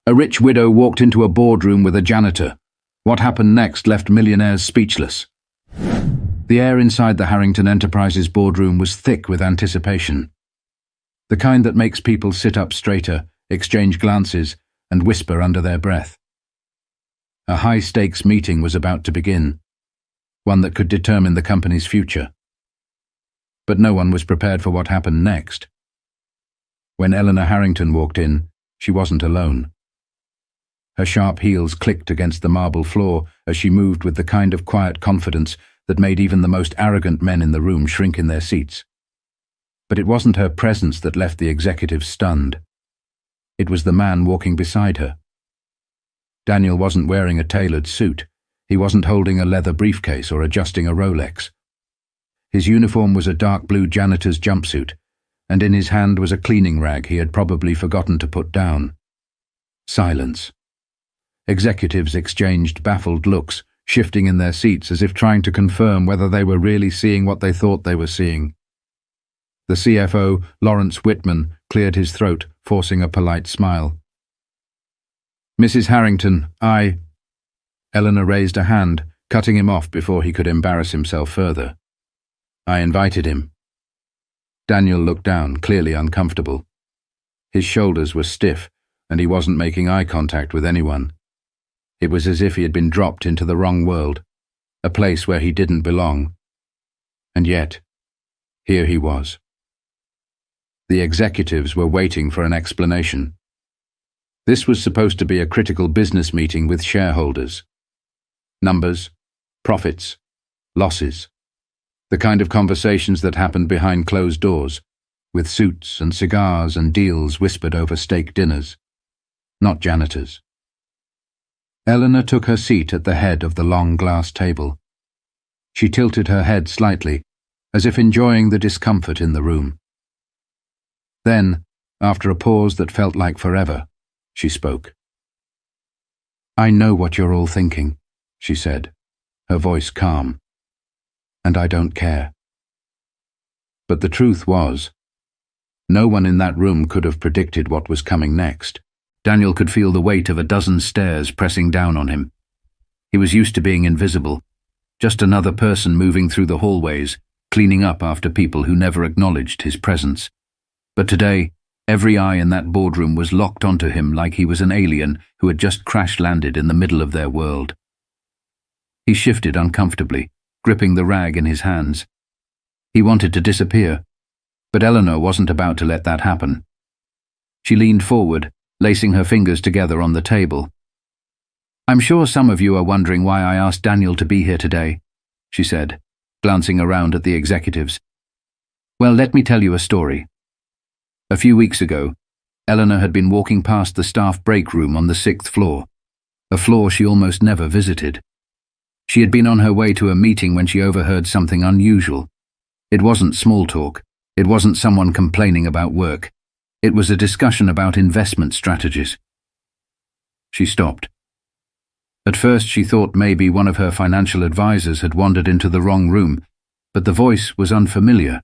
A rich widow walked into a boardroom with a janitor. What happened next left millionaires speechless. The air inside the Harrington Enterprises boardroom was thick with anticipation. The kind that makes people sit up straighter, exchange glances, and whisper under their breath. A high-stakes meeting was about to begin, one that could determine the company's future. But no one was prepared for what happened next. When Eleanor Harrington walked in, she wasn't alone. Her sharp heels clicked against the marble floor as she moved with the kind of quiet confidence that made even the most arrogant men in the room shrink in their seats. But it wasn't her presence that left the executives stunned. It was the man walking beside her. Daniel wasn't wearing a tailored suit. He wasn't holding a leather briefcase or adjusting a Rolex. His uniform was a dark blue janitor's jumpsuit, and in his hand was a cleaning rag he had probably forgotten to put down. Silence. Executives exchanged baffled looks, shifting in their seats as if trying to confirm whether they were really seeing what they thought they were seeing. The CFO, Lawrence Whitman, cleared his throat, forcing a polite smile. "Mrs. Harrington, Eleanor raised a hand, cutting him off before he could embarrass himself further. "I invited him." Daniel looked down, clearly uncomfortable. His shoulders were stiff, and he wasn't making eye contact with anyone. It was as if he had been dropped into the wrong world, a place where he didn't belong. And yet, here he was. The executives were waiting for an explanation. This was supposed to be a critical business meeting with shareholders. Numbers, profits, losses. The kind of conversations that happened behind closed doors, with suits and cigars and deals whispered over steak dinners. Not janitors. Eleanor took her seat at the head of the long glass table. She tilted her head slightly, as if enjoying the discomfort in the room. Then, after a pause that felt like forever, she spoke. "I know what you're all thinking," she said, her voice calm. "And I don't care." But the truth was, no one in that room could have predicted what was coming next. Daniel could feel the weight of a dozen stares pressing down on him. He was used to being invisible, just another person moving through the hallways, cleaning up after people who never acknowledged his presence. But today, every eye in that boardroom was locked onto him like he was an alien who had just crash-landed in the middle of their world. He shifted uncomfortably, gripping the rag in his hands. He wanted to disappear, but Eleanor wasn't about to let that happen. She leaned forward, lacing her fingers together on the table. "I'm sure some of you are wondering why I asked Daniel to be here today," she said, glancing around at the executives. "Well, let me tell you a story. A few weeks ago, Eleanor had been walking past the staff break room on the 6th floor, a floor she almost never visited. She had been on her way to a meeting when she overheard something unusual. It wasn't small talk. It wasn't someone complaining about work. It was a discussion about investment strategies. She stopped. At first she thought maybe one of her financial advisors had wandered into the wrong room, but the voice was unfamiliar.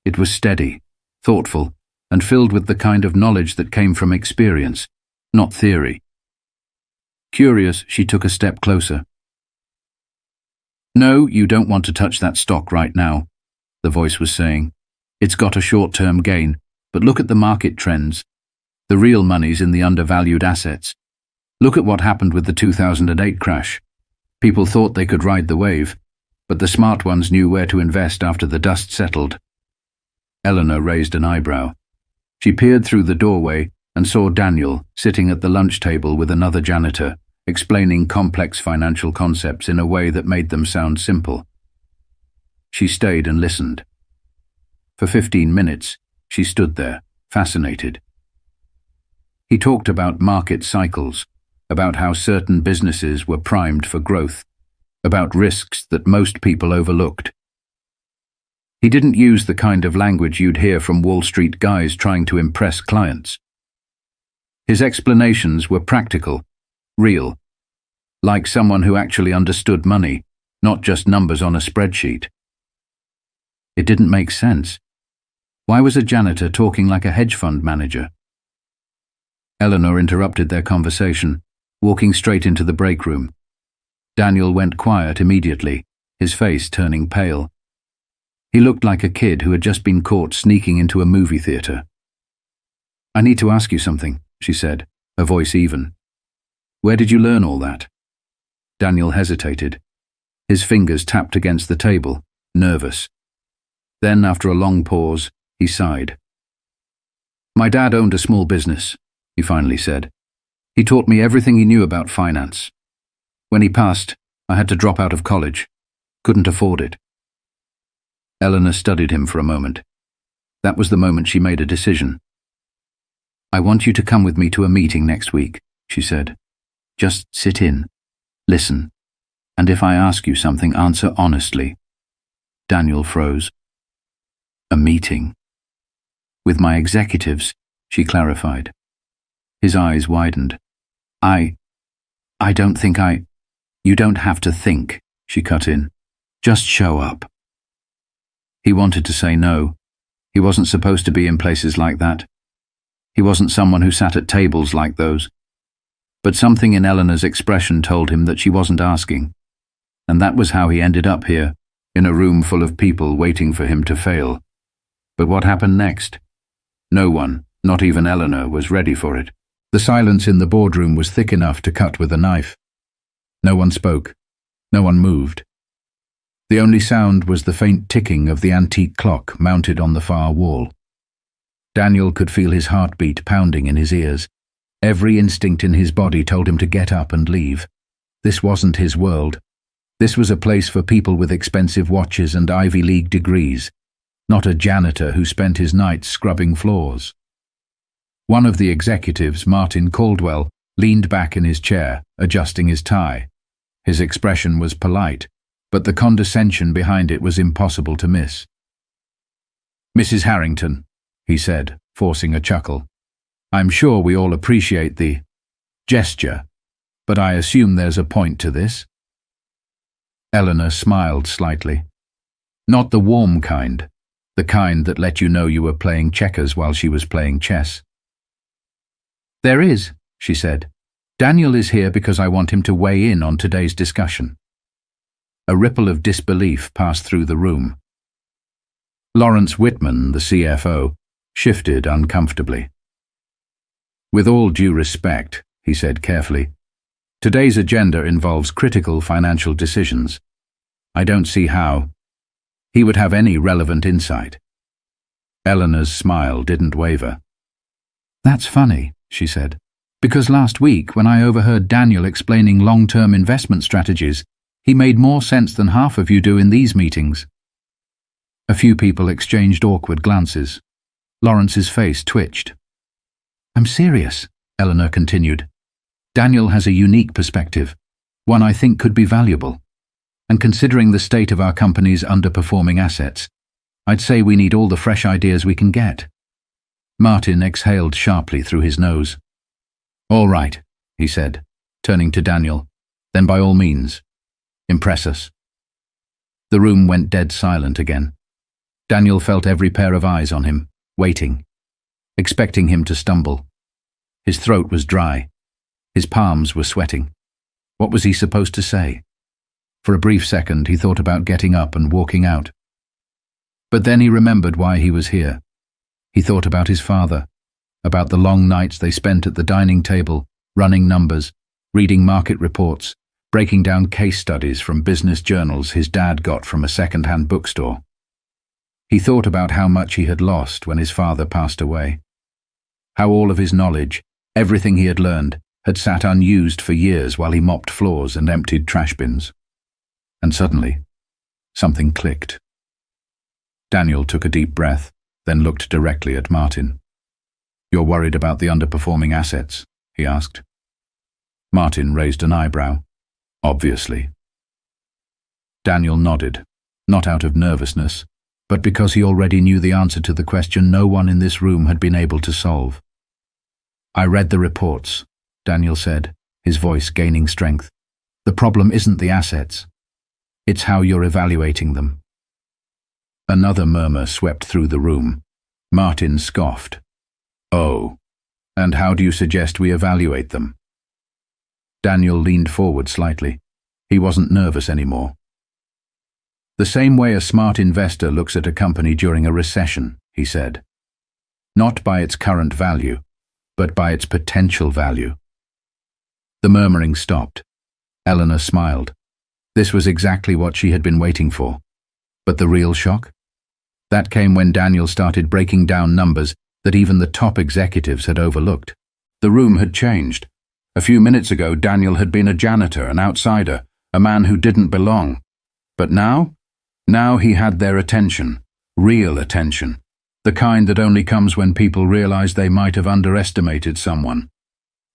It was steady, thoughtful, and filled with the kind of knowledge that came from experience, not theory. Curious, she took a step closer. "No, you don't want to touch that stock right now," the voice was saying. "It's got a short-term gain, but look at the market trends. The real money's in the undervalued assets. Look at what happened with the 2008 crash. People thought they could ride the wave, but the smart ones knew where to invest after the dust settled." Eleanor raised an eyebrow. She peered through the doorway and saw Daniel sitting at the lunch table with another janitor, explaining complex financial concepts in a way that made them sound simple. She stayed and listened. For 15 minutes, she stood there, fascinated. He talked about market cycles, about how certain businesses were primed for growth, about risks that most people overlooked. He didn't use the kind of language you'd hear from Wall Street guys trying to impress clients. His explanations were practical, real, like someone who actually understood money, not just numbers on a spreadsheet. It didn't make sense. Why was a janitor talking like a hedge fund manager? Eleanor interrupted their conversation, walking straight into the break room. Daniel went quiet immediately, his face turning pale. He looked like a kid who had just been caught sneaking into a movie theater. "I need to ask you something," she said, her voice even. "Where did you learn all that?" Daniel hesitated. His fingers tapped against the table, nervous. Then, after a long pause, he sighed. "My dad owned a small business," he finally said. "He taught me everything he knew about finance. When he passed, I had to drop out of college. Couldn't afford it." Eleanor studied him for a moment. That was the moment she made a decision. "I want you to come with me to a meeting next week," she said. "Just sit in, listen, and if I ask you something, answer honestly." Daniel froze. "A meeting?" "With my executives," she clarified. His eyes widened. I don't think You don't have to think," she cut in. "Just show up." He wanted to say no. He wasn't supposed to be in places like that. He wasn't someone who sat at tables like those. But something in Eleanor's expression told him that she wasn't asking. And that was how he ended up here, in a room full of people waiting for him to fail. But what happened next? No one, not even Eleanor, was ready for it. The silence in the boardroom was thick enough to cut with a knife. No one spoke. No one moved. The only sound was the faint ticking of the antique clock mounted on the far wall. Daniel could feel his heartbeat pounding in his ears. Every instinct in his body told him to get up and leave. This wasn't his world. This was a place for people with expensive watches and Ivy League degrees, not a janitor who spent his nights scrubbing floors. One of the executives, Martin Caldwell, leaned back in his chair, adjusting his tie. His expression was polite, but the condescension behind it was impossible to miss. "Mrs. Harrington," he said, forcing a chuckle, "I'm sure we all appreciate the gesture, but I assume there's a point to this." Eleanor smiled slightly. Not the warm kind, the kind that let you know you were playing checkers while she was playing chess. "There is," she said. "Daniel is here because I want him to weigh in on today's discussion." A ripple of disbelief passed through the room. Lawrence Whitman, the CFO, shifted uncomfortably. "With all due respect," he said carefully, "today's agenda involves critical financial decisions. I don't see how he would have any relevant insight." Eleanor's smile didn't waver. "That's funny," she said, "because last week when I overheard Daniel explaining long-term investment strategies, he made more sense than half of you do in these meetings." A few people exchanged awkward glances. Lawrence's face twitched. "I'm serious," Eleanor continued. "Daniel has a unique perspective, one I think could be valuable. And considering the state of our company's underperforming assets, I'd say we need all the fresh ideas we can get." Martin exhaled sharply through his nose. "All right," he said, turning to Daniel. "Then by all means, impress us." The room went dead silent again. Daniel felt every pair of eyes on him, waiting, expecting him to stumble. His throat was dry. His palms were sweating. What was he supposed to say? For a brief second, he thought about getting up and walking out. But then he remembered why he was here. He thought about his father, about the long nights they spent at the dining table, running numbers, reading market reports, breaking down case studies from business journals his dad got from a second-hand bookstore. He thought about how much he had lost when his father passed away. How all of his knowledge, everything he had learned, had sat unused for years while he mopped floors and emptied trash bins. And suddenly, something clicked. Daniel took a deep breath, then looked directly at Martin. "You're worried about the underperforming assets?" he asked. Martin raised an eyebrow. "Obviously." Daniel nodded, not out of nervousness, but because he already knew the answer to the question no one in this room had been able to solve. "I read the reports," Daniel said, his voice gaining strength. "The problem isn't the assets. It's how you're evaluating them." Another murmur swept through the room. Martin scoffed. "Oh, And how do you suggest we evaluate them? Daniel leaned forward slightly. He wasn't nervous anymore. The same way a smart investor looks at a company during a recession, he said. Not by its current value, but by its potential value. The murmuring stopped. Eleanor smiled. This was exactly what she had been waiting for. But the real shock? That came when Daniel started breaking down numbers that even the top executives had overlooked. The room had changed. A few minutes ago, Daniel had been a janitor, an outsider, a man who didn't belong. But now he had their attention, real attention, the kind that only comes when people realize they might have underestimated someone.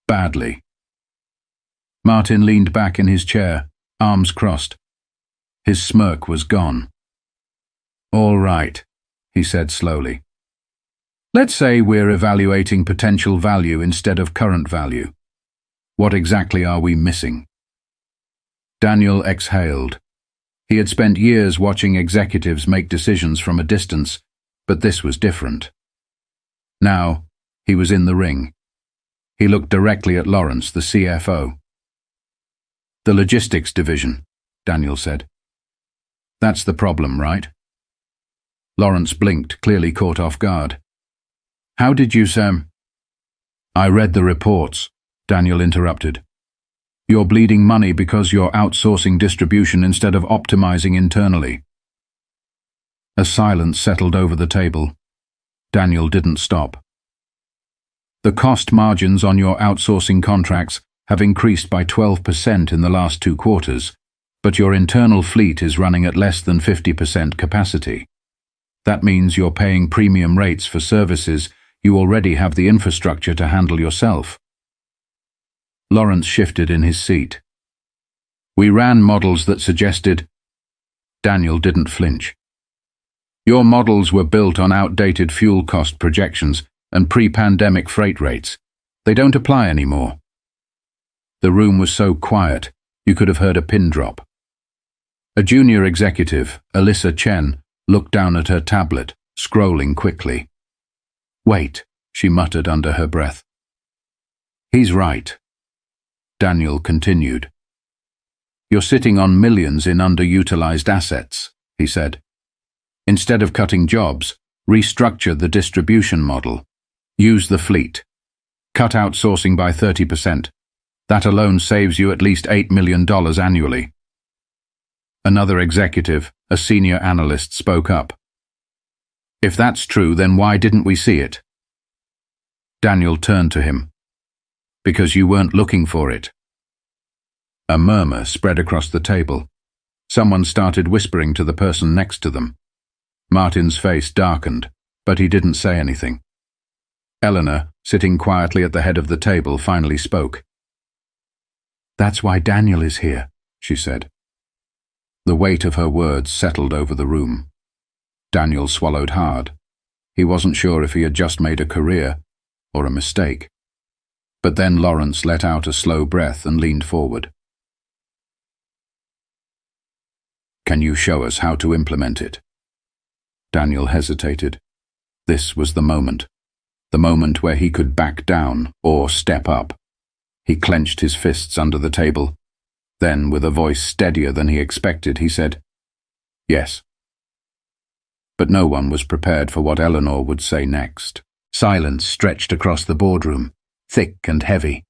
Badly. Martin leaned back in his chair, arms crossed. His smirk was gone. All right, he said slowly. Let's say we're evaluating potential value instead of current value. What exactly are we missing? Daniel exhaled. He had spent years watching executives make decisions from a distance, but this was different. Now, he was in the ring. He looked directly at Lawrence, the CFO. The logistics division, Daniel said. That's the problem, right? Lawrence blinked, clearly caught off guard. How did you, Sam? I read the reports, Daniel interrupted. You're bleeding money because you're outsourcing distribution instead of optimizing internally. A silence settled over the table. Daniel didn't stop. The cost margins on your outsourcing contracts have increased by 12% in the last 2 quarters, but your internal fleet is running at less than 50% capacity. That means you're paying premium rates for services you already have the infrastructure to handle yourself. Lawrence shifted in his seat. We ran models that suggested... Daniel didn't flinch. Your models were built on outdated fuel cost projections and pre-pandemic freight rates. They don't apply anymore. The room was so quiet, you could have heard a pin drop. A junior executive, Alyssa Chen, looked down at her tablet, scrolling quickly. Wait, she muttered under her breath. He's right. Daniel continued. You're sitting on millions in underutilized assets, he said. Instead of cutting jobs, restructure the distribution model. Use the fleet. Cut outsourcing by 30%. That alone saves you at least $8 million annually. Another executive, a senior analyst, spoke up. If that's true, then why didn't we see it? Daniel turned to him. Because you weren't looking for it. A murmur spread across the table. Someone started whispering to the person next to them. Martin's face darkened, but he didn't say anything. Eleanor, sitting quietly at the head of the table, finally spoke. That's why Daniel is here, she said. The weight of her words settled over the room. Daniel swallowed hard. He wasn't sure if he had just made a career or a mistake. But then Lawrence let out a slow breath and leaned forward. Can you show us how to implement it? Daniel hesitated. This was the moment where he could back down or step up. He clenched his fists under the table. Then, with a voice steadier than he expected, he said, Yes. But no one was prepared for what Eleanor would say next. Silence stretched across the boardroom, thick and heavy.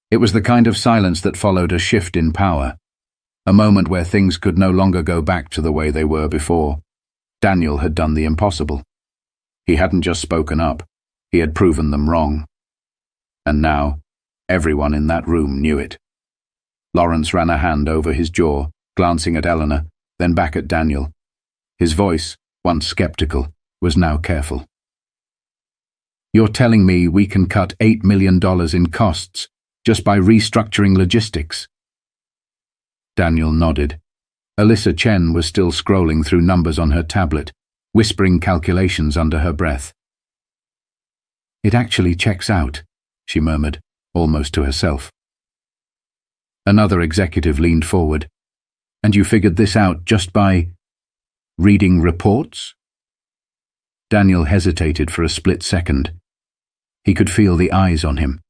It was the kind of silence that followed a shift in power, a moment where things could no longer go back to the way they were before. Daniel had done the impossible. He hadn't just spoken up, he had proven them wrong. And now, everyone in that room knew it. Lawrence ran a hand over his jaw, glancing at Eleanor, then back at Daniel. His voice, once skeptical, was now careful. You're telling me we can cut $8 million in costs just by restructuring logistics? Daniel nodded. Alyssa Chen was still scrolling through numbers on her tablet, whispering calculations under her breath. It actually checks out, she murmured, almost to herself. Another executive leaned forward. And you figured this out just by reading reports? Daniel hesitated for a split second. He could feel the eyes on him.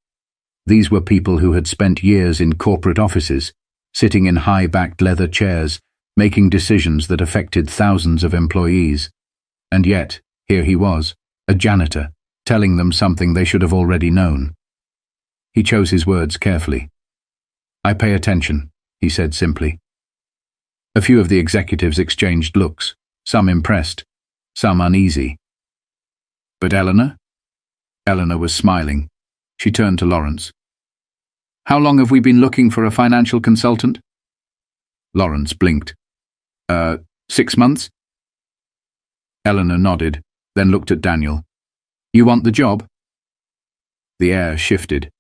These were people who had spent years in corporate offices, sitting in high-backed leather chairs, making decisions that affected thousands of employees. And yet, here he was, a janitor, telling them something they should have already known. He chose his words carefully. "I pay attention," he said simply. A few of the executives exchanged looks, some impressed, some uneasy. "But Eleanor?" Eleanor was smiling. She turned to Lawrence. "How long have we been looking for a financial consultant?" Lawrence blinked. 6 months?" Eleanor nodded, then looked at Daniel. "You want the job?" The air shifted.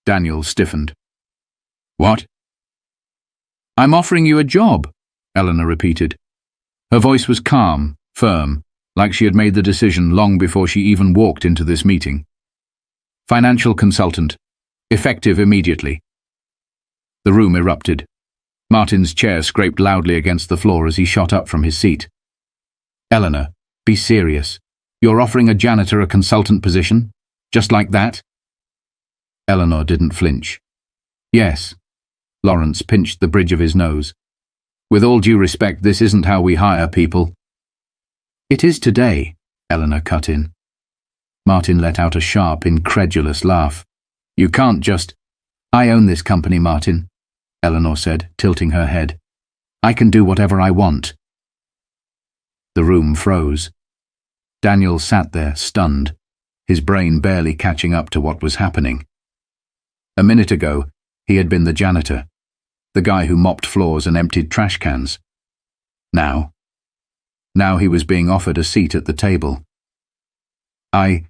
Daniel stiffened. "What?" "I'm offering you a job," Eleanor repeated. Her voice was calm, firm, like she had made the decision long before she even walked into this meeting. "Financial consultant. Effective immediately." The room erupted. Martin's chair scraped loudly against the floor as he shot up from his seat. "Eleanor, be serious. You're offering a janitor a consultant position? Just like that?" Eleanor didn't flinch. "Yes." Lawrence pinched the bridge of his nose. "With all due respect, this isn't how we hire people." "It is today," Eleanor cut in. Martin let out a sharp, incredulous laugh. "You can't just—" "I own this company, Martin," Eleanor said, tilting her head. "I can do whatever I want." The room froze. Daniel sat there, stunned, his brain barely catching up to what was happening. A minute ago, he had been the janitor, the guy who mopped floors and emptied trash cans. Now he was being offered a seat at the table. I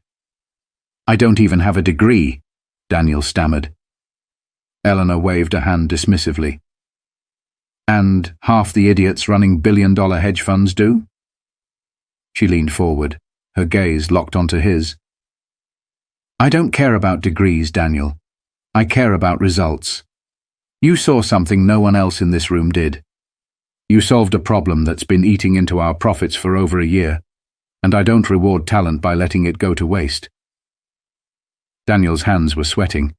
don't even have a degree," Daniel stammered. Eleanor waved a hand dismissively. "And half the idiots running billion-dollar hedge funds do?" She leaned forward, her gaze locked onto his. "I don't care about degrees, Daniel. I care about results. You saw something no one else in this room did. You solved a problem that's been eating into our profits for over a year, and I don't reward talent by letting it go to waste." Daniel's hands were sweating.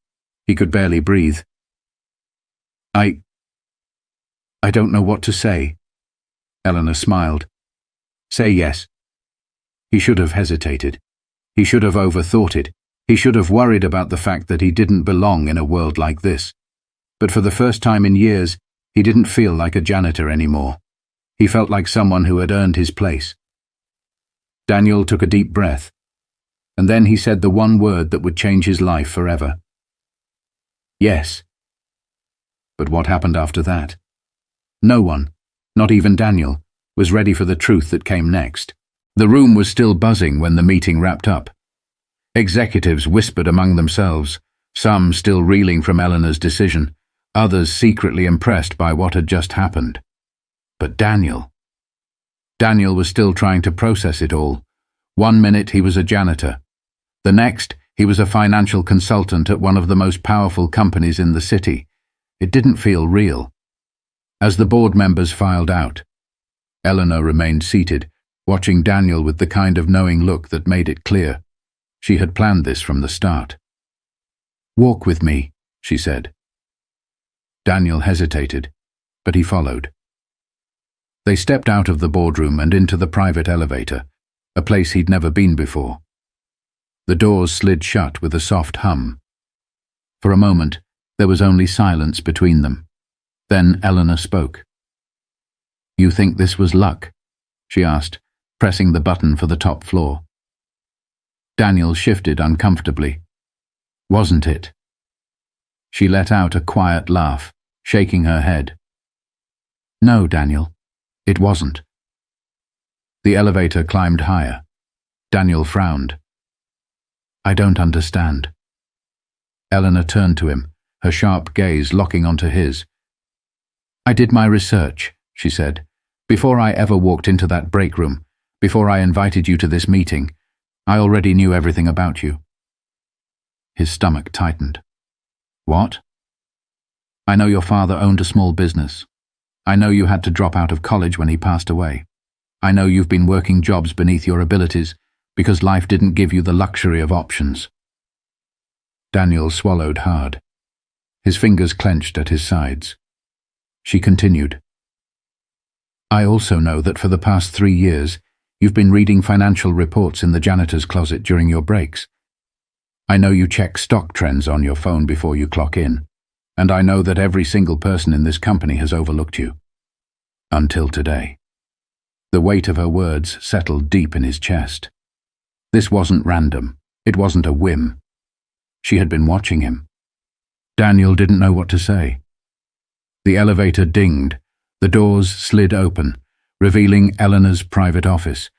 He could barely breathe. I don't know what to say." Eleanor smiled. "Say yes." He should have hesitated. He should have overthought it. He should have worried about the fact that he didn't belong in a world like this. But for the first time in years, he didn't feel like a janitor anymore. He felt like someone who had earned his place. Daniel took a deep breath, and then he said the one word that would change his life forever. "Yes." But what happened after that? No one, not even Daniel, was ready for the truth that came next. The room was still buzzing when the meeting wrapped up. Executives whispered among themselves, some still reeling from Eleanor's decision, others secretly impressed by what had just happened. But Daniel was still trying to process it all. 1 minute he was a janitor. The next, he was a financial consultant at one of the most powerful companies in the city. It didn't feel real. As the board members filed out, Eleanor remained seated, watching Daniel with the kind of knowing look that made it clear. She had planned this from the start. "Walk with me," she said. Daniel hesitated, but he followed. They stepped out of the boardroom and into the private elevator, a place he'd never been before. The doors slid shut with a soft hum. For a moment, there was only silence between them. Then Eleanor spoke. "You think this was luck?" she asked, pressing the button for the top floor. Daniel shifted uncomfortably. "Wasn't it?" She let out a quiet laugh, shaking her head. "No, Daniel, it wasn't." The elevator climbed higher. Daniel frowned. "I don't understand." Eleanor turned to him, her sharp gaze locking onto his. "I did my research," she said. "Before I ever walked into that break room, before I invited you to this meeting, I already knew everything about you." His stomach tightened. "What?" "I know your father owned a small business. I know you had to drop out of college when he passed away. I know you've been working jobs beneath your abilities because life didn't give you the luxury of options. Daniel swallowed hard. His fingers clenched at his sides. She continued. I also know that for the past 3 years, you've been reading financial reports in the janitor's closet during your breaks. I know you check stock trends on your phone before you clock in, and I know that every single person in this company has overlooked you. Until today. The weight of her words settled deep in his chest. This wasn't random. It wasn't a whim. She had been watching him. Daniel didn't know what to say. The elevator dinged. The doors slid open, revealing Eleanor's private office,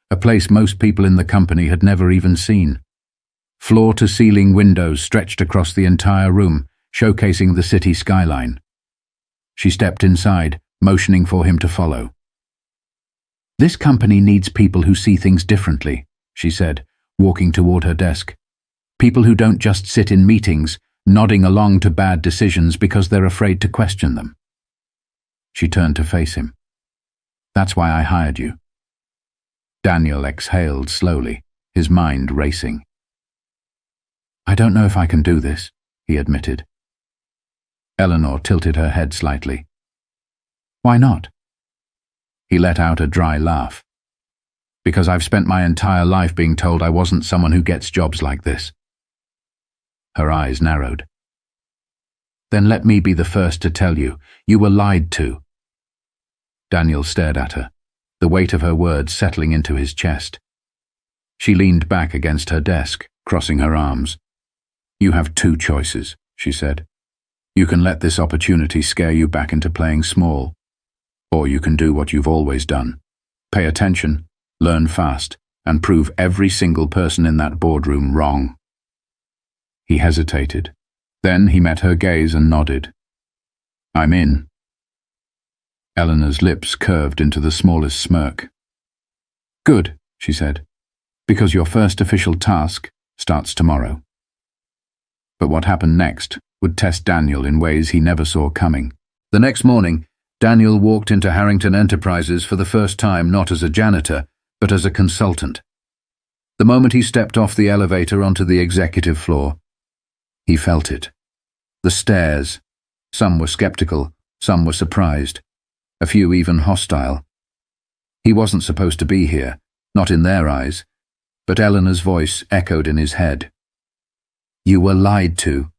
a place most people in the company had never even seen. Floor-to-ceiling windows stretched across the entire room, showcasing the city skyline. She stepped inside, motioning for him to follow. This company needs people who see things differently, she said, walking toward her desk. People who don't just sit in meetings, nodding along to bad decisions because they're afraid to question them. She turned to face him. That's why I hired you. Daniel exhaled slowly, his mind racing. I don't know if I can do this, he admitted. Eleanor tilted her head slightly. Why not? He let out a dry laugh. Because I've spent my entire life being told I wasn't someone who gets jobs like this. Her eyes narrowed. Then let me be the first to tell you, you were lied to. Daniel stared at her, the weight of her words settling into his chest. She leaned back against her desk, crossing her arms. You have 2 choices, she said. You can let this opportunity scare you back into playing small, or you can do what you've always done. Pay attention, learn fast, and prove every single person in that boardroom wrong. He hesitated. Then he met her gaze and nodded. I'm in. Eleanor's lips curved into the smallest smirk. Good, she said, because your first official task starts tomorrow. But what happened next would test Daniel in ways he never saw coming. The next morning, Daniel walked into Harrington Enterprises for the first time not as a janitor, but as a consultant. The moment he stepped off the elevator onto the executive floor, he felt it. The stares. Some were skeptical, some were surprised, a few even hostile. He wasn't supposed to be here, not in their eyes, but Eleanor's voice echoed in his head. You were lied to.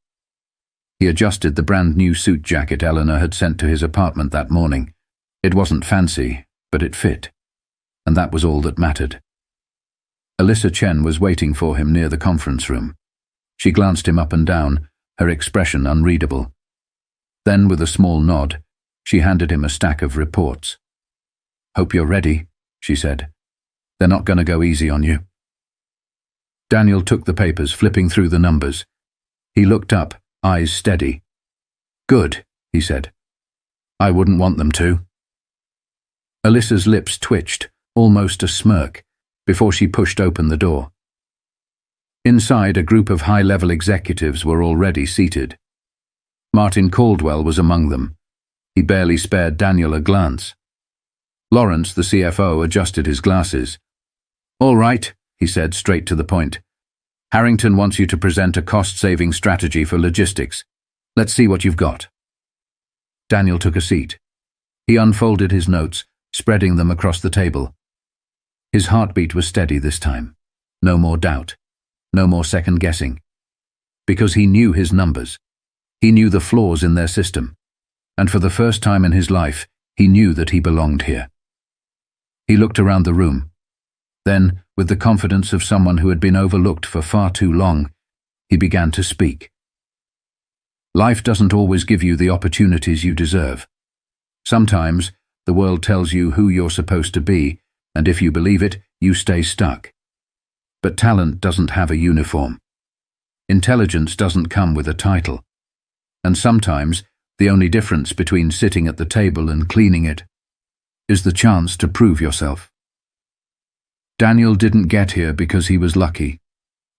He adjusted the brand-new suit jacket Eleanor had sent to his apartment that morning. It wasn't fancy, but it fit. And that was all that mattered. Alyssa Chen was waiting for him near the conference room. She glanced him up and down, her expression unreadable. Then, with a small nod, she handed him a stack of reports. Hope you're ready, she said. They're not going to go easy on you. Daniel took the papers, flipping through the numbers. He looked up, eyes steady. Good, he said. I wouldn't want them to. Alyssa's lips twitched, almost a smirk, before she pushed open the door. Inside, a group of high-level executives were already seated. Martin Caldwell was among them. He barely spared Daniel a glance. Lawrence, the CFO, adjusted his glasses. All right, he said, straight to the point. Harrington wants you to present a cost-saving strategy for logistics. Let's see what you've got. Daniel took a seat. He unfolded his notes, spreading them across the table. His heartbeat was steady this time. No more doubt. No more second-guessing. Because he knew his numbers. He knew the flaws in their system. And for the first time in his life, he knew that he belonged here. He looked around the room. Then, with the confidence of someone who had been overlooked for far too long, he began to speak. Life doesn't always give you the opportunities you deserve. Sometimes, the world tells you who you're supposed to be, and if you believe it, you stay stuck. But talent doesn't have a uniform. Intelligence doesn't come with a title. And sometimes, the only difference between sitting at the table and cleaning it is the chance to prove yourself. Daniel didn't get here because he was lucky.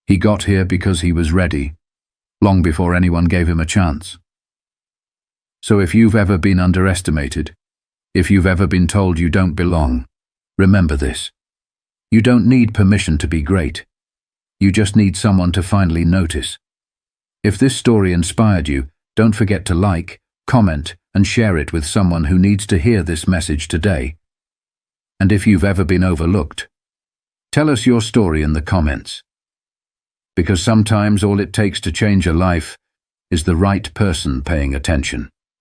He got here because he was ready, long before anyone gave him a chance. So if you've ever been underestimated, if you've ever been told you don't belong, remember this. You don't need permission to be great. You just need someone to finally notice. If this story inspired you, don't forget to like, comment, and share it with someone who needs to hear this message today. And if you've ever been overlooked, tell us your story in the comments. Because sometimes all it takes to change a life is the right person paying attention.